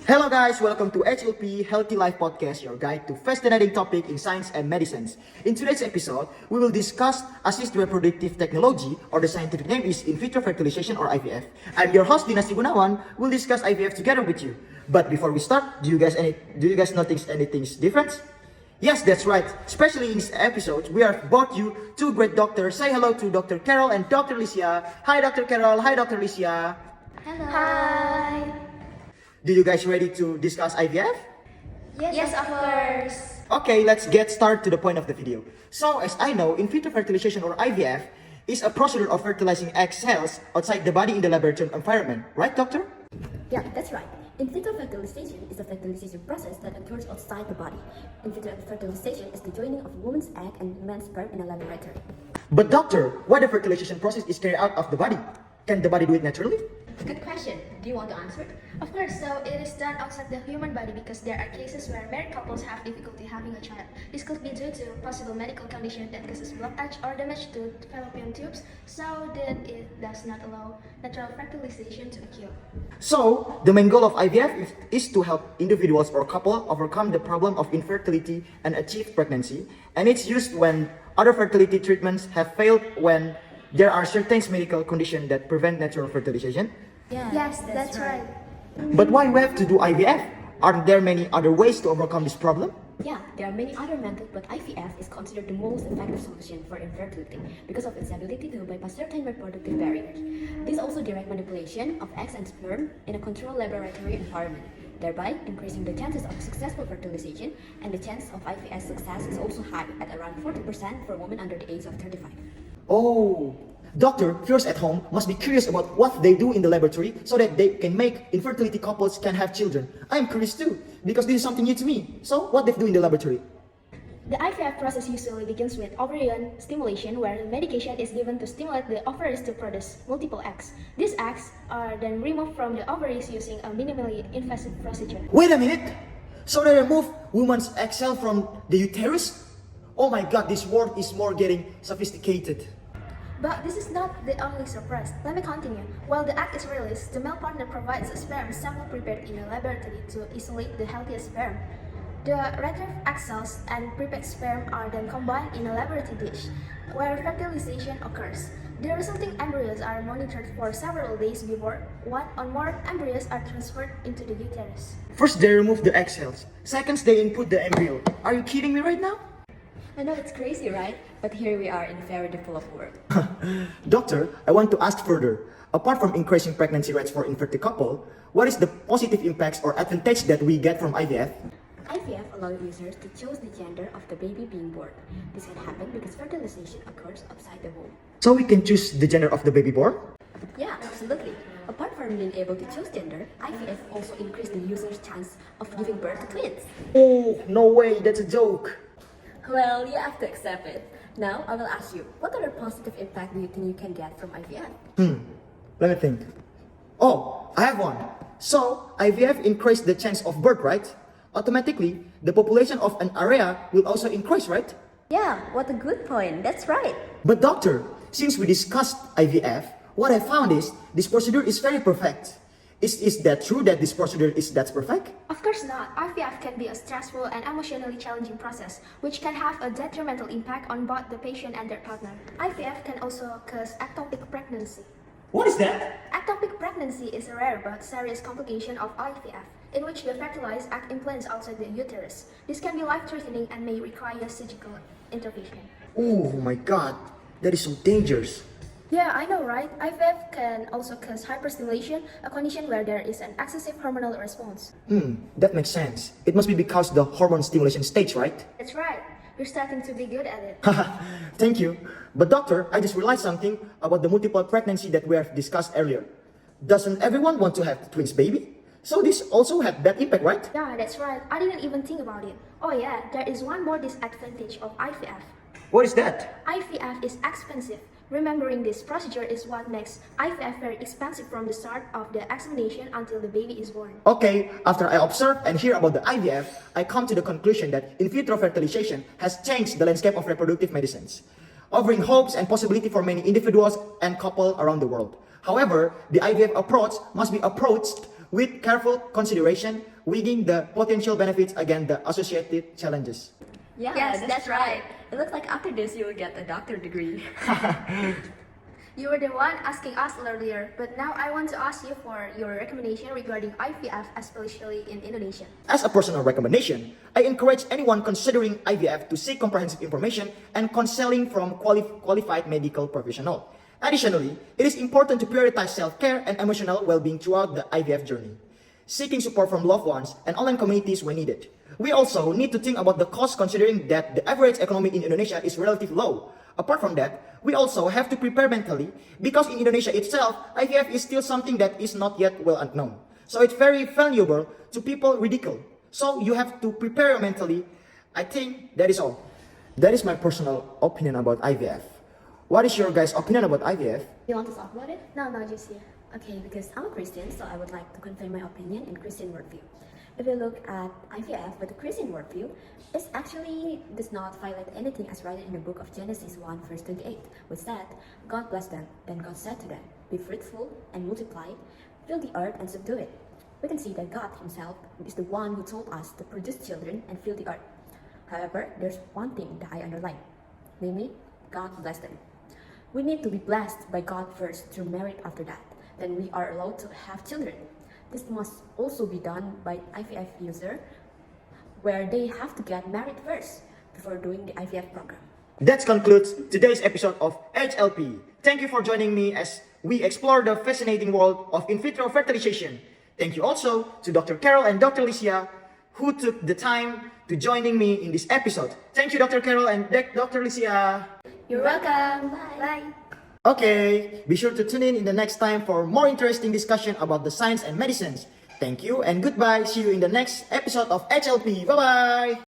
Hello guys, welcome to HLP Healthy Life Podcast, your guide to fascinating topic in science and medicines. In today's episode, we will discuss assisted reproductive technology, or the scientific name is in vitro fertilization or IVF. I'm your host Dinasti Gunawan. We'll discuss IVF together with you. But before we start, do you guys notice anything different? Yes, that's right. Especially in this episode, we have brought you two great doctors. Say hello to Dr. Carol and Dr. Licia. Hi Dr. Carol, hi Dr. Licia. Hello. Hi. Do you guys ready to discuss IVF? Yes, of course. Okay, let's get started to the point of the video. So, as I know, in vitro fertilization or IVF is a procedure of fertilizing egg cells outside the body in the laboratory environment. Right, doctor? Yeah, that's right. In vitro fertilization is a fertilization process that occurs outside the body. In vitro fertilization is the joining of a woman's egg and man's sperm in a laboratory. But doctor, why the fertilization process is carried out of the body? Can the body do it naturally? Good question. Do you want to answer it? Of course, so it is done outside the human body because there are cases where married couples have difficulty having a child. This could be due to possible medical condition that causes blockage or damage to fallopian tubes, so that it does not allow natural fertilization to occur. So, the main goal of IVF is to help individuals or couple overcome the problem of infertility and achieve pregnancy, and it's used when other fertility treatments have failed, when there are certain medical conditions that prevent natural fertilization. Yeah, Yes, that's right. But why we have to do IVF? Aren't there many other ways to overcome this problem? Yeah, there are many other methods, but IVF is considered the most effective solution for infertility because of its ability to bypass certain reproductive barriers. This also direct manipulation of eggs and sperm in a controlled laboratory environment, thereby increasing the chances of successful fertilization, and the chance of IVF success is also high at around 40% for women under the age of 35. Oh, doctor, viewers at home must be curious about what they do in the laboratory so that they can make infertility couples can have children. I am curious too, because this is something new to me. So, what they do in the laboratory? The IVF process usually begins with ovarian stimulation, where medication is given to stimulate the ovaries to produce multiple eggs. These eggs are then removed from the ovaries using a minimally invasive procedure. Wait a minute! So they remove woman's egg cell from the uterus? Oh my god, this word is more getting sophisticated. But this is not the only surprise. Let me continue. While the egg is released, the male partner provides a sperm sample prepared in a laboratory to isolate the healthiest sperm. The retrieved egg cells and prepared sperm are then combined in a laboratory dish, where fertilization occurs. The resulting embryos are monitored for several days before one or more embryos are transferred into the uterus. First, they remove the egg cells. Second, they input the embryo. Are you kidding me right now? I know it's crazy, right? But here we are in a very developed world. Doctor, I want to ask further. Apart from increasing pregnancy rates for infertile couple, what is the positive impacts or advantage that we get from IVF? IVF allows users to choose the gender of the baby being born. This can happen because fertilization occurs outside the womb. So we can choose the gender of the baby born? Yeah, absolutely. Apart from being able to choose gender, IVF also increases the user's chance of giving birth to twins. Oh, no way, that's a joke. Well, you have to accept it. Now, I will ask you, what other positive impact do you think you can get from IVF? Let me think. Oh, I have one. So, IVF increases the chance of birth, right? Automatically, the population of an area will also increase, right? Yeah, what a good point. That's right. But doctor, since we discussed IVF, what I found is this procedure is very perfect. Is that true that this procedure is that perfect? Of course not. IVF can be a stressful and emotionally challenging process, which can have a detrimental impact on both the patient and their partner. IVF can also cause ectopic pregnancy. What is that? Ectopic pregnancy is a rare but serious complication of IVF, in which the fertilized egg implants outside the uterus. This can be life-threatening and may require surgical intervention. Oh my god, that is so dangerous. Yeah, I know, right? IVF can also cause hyperstimulation, a condition where there is an excessive hormonal response. That makes sense. It must be because the hormone stimulation stage, right? That's right. You're starting to be good at it. Thank you. But doctor, I just realized something about the multiple pregnancy that we have discussed earlier. Doesn't everyone want to have twins baby? So this also had bad impact, right? Yeah, that's right. I didn't even think about it. Oh yeah, there is one more disadvantage of IVF. What is that? IVF is expensive. Remembering this procedure is what makes IVF very expensive from the start of the examination until the baby is born. Okay, after I observe and hear about the IVF, I come to the conclusion that in vitro fertilization has changed the landscape of reproductive medicines, offering hopes and possibility for many individuals and couples around the world. However, the IVF approach must be approached with careful consideration, weighing the potential benefits against the associated challenges. Yeah, Yes, that's right. It looks like after this you will get a doctor degree. You were the one asking us earlier, but now I want to ask you for your recommendation regarding IVF, especially in Indonesia. As a personal recommendation, I encourage anyone considering IVF to seek comprehensive information and counseling from qualified medical professional. Additionally, it is important to prioritize self-care and emotional well-being throughout the IVF journey, seeking support from loved ones and online communities when needed. We also need to think about the cost, considering that the average economy in Indonesia is relatively low. Apart from that, we also have to prepare mentally, because in Indonesia itself, IVF is still something that is not yet well known. So it's very valuable to people ridicule. So you have to prepare mentally. I think that is all. That is my personal opinion about IVF. What is your guys' opinion about IVF? You want to talk about it? No, just you. Okay, because I'm a Christian, so I would like to convey my opinion in Christian worldview. If we look at IVF with the Christian worldview, it actually does not violate anything as written in the book of Genesis 1 verse 28, which said, God blessed them, then God said to them, be fruitful and multiply, fill the earth and subdue it. We can see that God himself is the one who told us to produce children and fill the earth. However, there's one thing that I underline, namely, God blessed them. We need to be blessed by God first through merit after that. Then we are allowed to have children. This must also be done by IVF user, where they have to get married first before doing the IVF program. That concludes today's episode of HLP. Thank you for joining me as we explore the fascinating world of in vitro fertilization. Thank you also to Dr. Carol and Dr. Licia, who took the time to joining me in this episode. Thank you, Dr. Carol and Dr. Licia. You're welcome. Bye. Okay, be sure to tune in the next time for more interesting discussion about the science and medicines. Thank you and goodbye. See you in the next episode of HLP. Bye-bye.